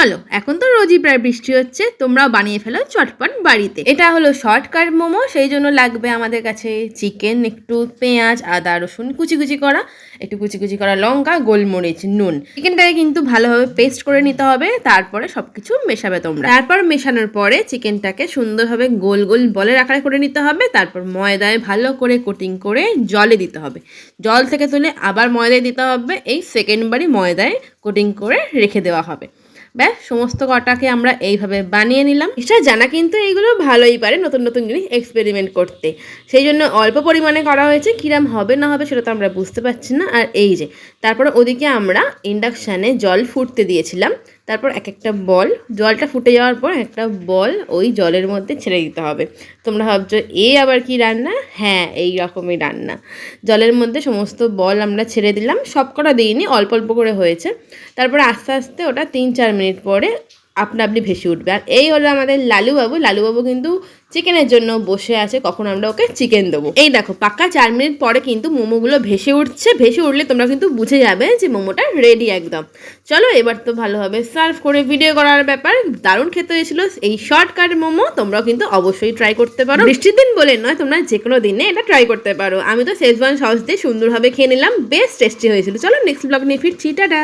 চলো, এখন তো রোজই প্রায় বৃষ্টি হচ্ছে, তোমরাও বানিয়ে ফেলো চটপট বাড়িতে। এটা হলো শর্টকাট মোমো, সেই জন্য লাগবে আমাদের কাছে চিকেন, একটু পেঁয়াজ, আদা রসুন কুচি কুচি করা, একটু কুচি কুচি করা লঙ্কা, গোলমরিচ, নুন। চিকেনটাকে কিন্তু ভালোভাবে পেস্ট করে নিতে হবে, তারপরে সবকিছু মেশাবে তোমরা। তারপর মেশানোর পরে চিকেনটাকে সুন্দরভাবে গোল গোল বলের আকারে করে নিতে হবে। তারপর ময়দায় ভালো করে কোটিং করে জলে দিতে হবে। জল থেকে তুলে আবার ময়দায় দিতে হবে, এই সেকেন্ডবারই ময়দায় কোটিং করে রেখে দেওয়া হবে। ব্যাস, সমস্ত কটাকে আমরা এইভাবে বানিয়ে নিলাম। এটা জানা কিন্তু এইগুলো ভালোই পারে নতুন নতুন জিনিস এক্সপেরিমেন্ট করতে, সেই জন্য অল্প পরিমাণে করা হয়েছে। কিরাম হবে না হবে সেটা তো আমরা বুঝতে পারছি না। আর এই যে তারপর ওদিকে আমরা ইন্ডাকশানে জল ফুটতে দিয়েছিলাম। তারপর এক একটা বল, জলটা ফুটে যাওয়ার পর একটা বল ওই জলের মধ্যে ছেড়ে দিতে হবে। তোমরা ভাবছো এ আবার কি রান্না? হ্যাঁ, এই রকমই রান্না। জলের মধ্যে সমস্ত বল আমরা ছেড়ে দিলাম, সব কটা দিইনি, অল্প অল্প করে হয়েছে। তারপরে আস্তে আস্তে ওটা 3-4 মিনিট পরে আপনা আপনি ভেসে উঠবে। আর এই হলো আমাদের লালুবাবু। লালুবাবু কিন্তু চিকেনের জন্য বসে আছে, কখন আমরা ওকে চিকেন দেবো। এই দেখো, পাক্কা 4 মিনিট পরে কিন্তু মোমোগুলো ভেসে উঠছে। ভেসে উঠলে তোমরা কিন্তু বুঝে যাবে যে মোমোটা রেডি একদম। চলো এবার তো ভালোভাবে সার্ভ করে ভিডিও করার ব্যাপার। দারুণ খেতে হয়েছিল এই শর্টকাট মোমো। তোমরাও কিন্তু অবশ্যই ট্রাই করতে পারো, বৃষ্টির দিন বলে নয়, তোমরা যে কোনো দিনে এটা ট্রাই করতে পারো। আমি তো শেজওয়ান সস দিয়ে সুন্দরভাবে খেয়ে নিলাম, বেশ টেস্টি হয়েছিল। চলো নেক্সট ব্লগ নিয়ে ফিরছি, টাটা।